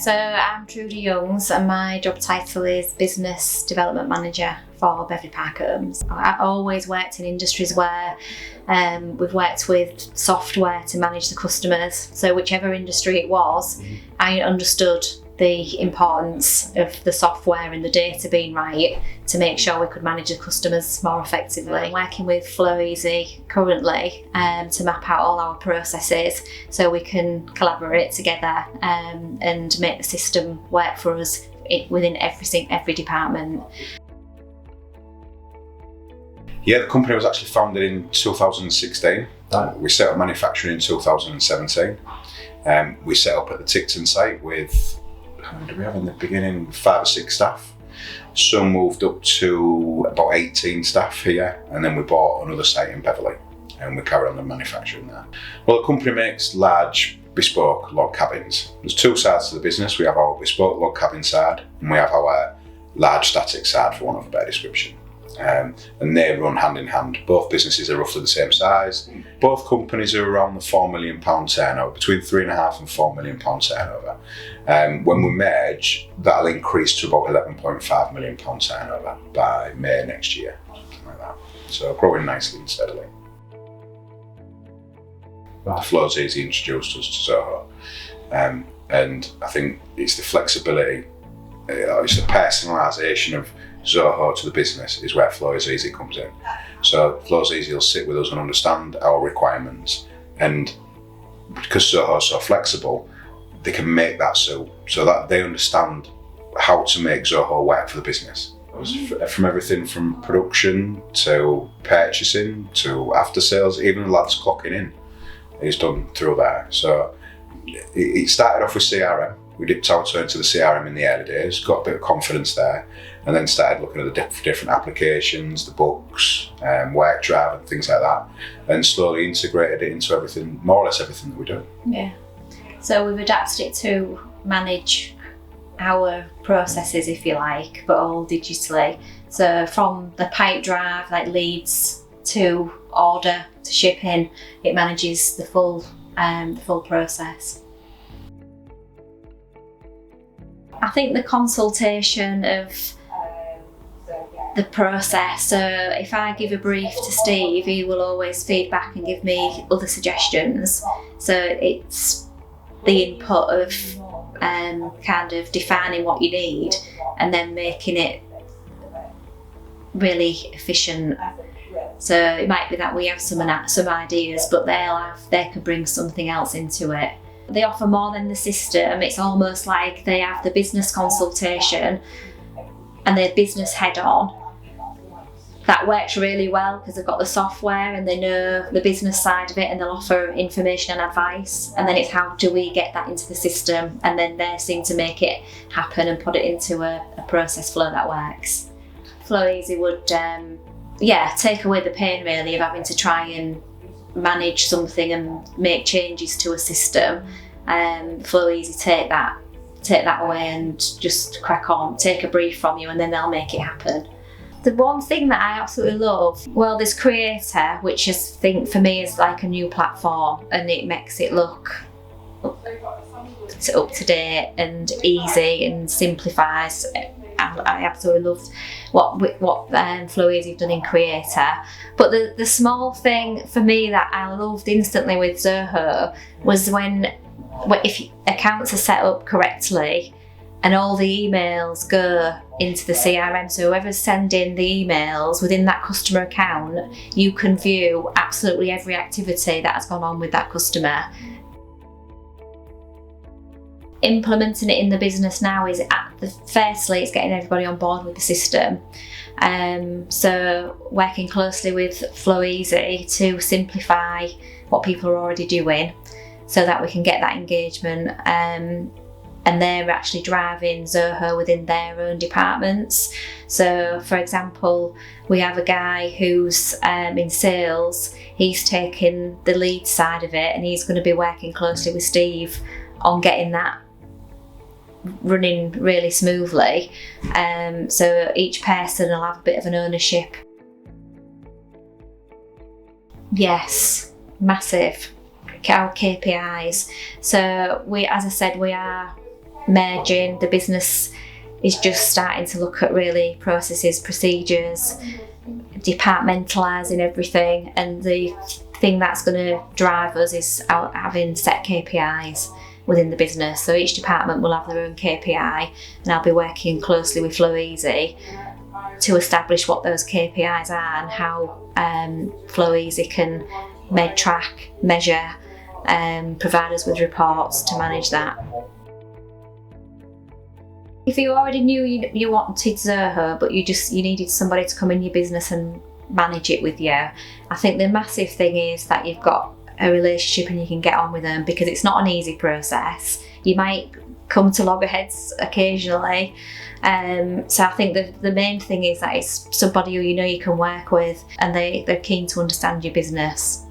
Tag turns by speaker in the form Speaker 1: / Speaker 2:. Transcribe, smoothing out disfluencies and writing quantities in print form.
Speaker 1: So I'm Trudy Youngs and my job title is Business Development Manager for Beverley Park Homes. I always worked in industries where we've worked with software to manage the customers. So whichever industry it was, I understood the importance of the software and the data being right to make sure we could manage the customers more effectively. I'm working with FlowsEasy currently to map out all our processes so we can collaborate together and make the system work for us within every department.
Speaker 2: Yeah, the company was actually founded in 2016. We set up manufacturing in 2017. We set up at the Ticton site with, how many did we have in the beginning? 5 or 6 staff. Some moved up to about 18 staff here, and then we bought another site in Beverley, and we carry on the manufacturing there. Well, the company makes large bespoke log cabins. There's 2 sides to the business. We have our bespoke log cabin side, and we have our large static side, for want of a better description. And they run hand in hand. Both businesses are roughly the same size. Both companies are around the £4 million turnover, between £3.5 and £4 million turnover. When we merge, that'll increase to about £11.5 million turnover by May next year, something like that. So growing nicely and steadily. Right. FlowsEasy introduced us to Zoho, and I think it's the flexibility, it's the personalisation of Zoho to the business is where FlowsEasy comes in. So FlowsEasy will sit with us and understand our requirements, and because Zoho is so flexible, they can make that so that they understand how to make Zoho work for the business. From everything from production to purchasing to after sales, even the lads clocking in is done through there. So it started off with CRM. We dipped our toe into the CRM in the early days, got a bit of confidence there, and then started looking at the different applications, the books, work drive and things like that, and slowly integrated it into everything, more or less everything that we do.
Speaker 1: Yeah. So we've adapted it to manage our processes, if you like, but all digitally. So from the pipe drive, like leads, to order, to shipping, it manages the full process. I think the consultation of the process, so if I give a brief to Steve, he will always feed back and give me other suggestions. So it's the input of kind of defining what you need and then making it really efficient. So it might be that we have some ideas, but they could bring something else into it. They offer more than the system. It's almost like they have the business consultation and their business head on. That works really well because they've got the software and they know the business side of it, and they'll offer information and advice. And then it's how do we get that into the system, and then they seem to make it happen and put it into a process flow that works. FlowsEasy would take away the pain really of having to try and manage something and make changes to a system. FlowsEasy take that away and just crack on, take a brief from you, and then they'll make it happen. The one thing that I absolutely love, well, there's Creator, which I think for me is like a new platform, and it makes it look up to date and easy and simplifies. I absolutely loved what FlowsEasy have done in Creator. But the small thing for me that I loved instantly with Zoho was when if accounts are set up correctly and all the emails go into the CRM, so whoever's sending the emails within that customer account, you can view absolutely every activity that has gone on with that customer. Implementing it in the business now is firstly, it's getting everybody on board with the system. So working closely with FlowsEasy to simplify what people are already doing so that we can get that engagement, and they're actually driving Zoho within their own departments. So for example, we have a guy who's in sales. He's taking the lead side of it, and he's going to be working closely with Steve on getting that running really smoothly. So each person will have a bit of an ownership. Yes, massive. Our KPIs. So we, as I said, we are merging. The business is just starting to look at really processes, procedures, departmentalising everything, and the thing that's going to drive us is having set KPIs within the business. So each department will have their own KPI, and I'll be working closely with FlowsEasy to establish what those KPIs are and how FlowsEasy can track, measure, provide us with reports to manage that. If you already knew you wanted Zoho, but you needed somebody to come in your business and manage it with you, I think the massive thing is that you've got a relationship and you can get on with them, because it's not an easy process. You might come to loggerheads occasionally. So I think the main thing is that it's somebody who you know you can work with, and they're keen to understand your business.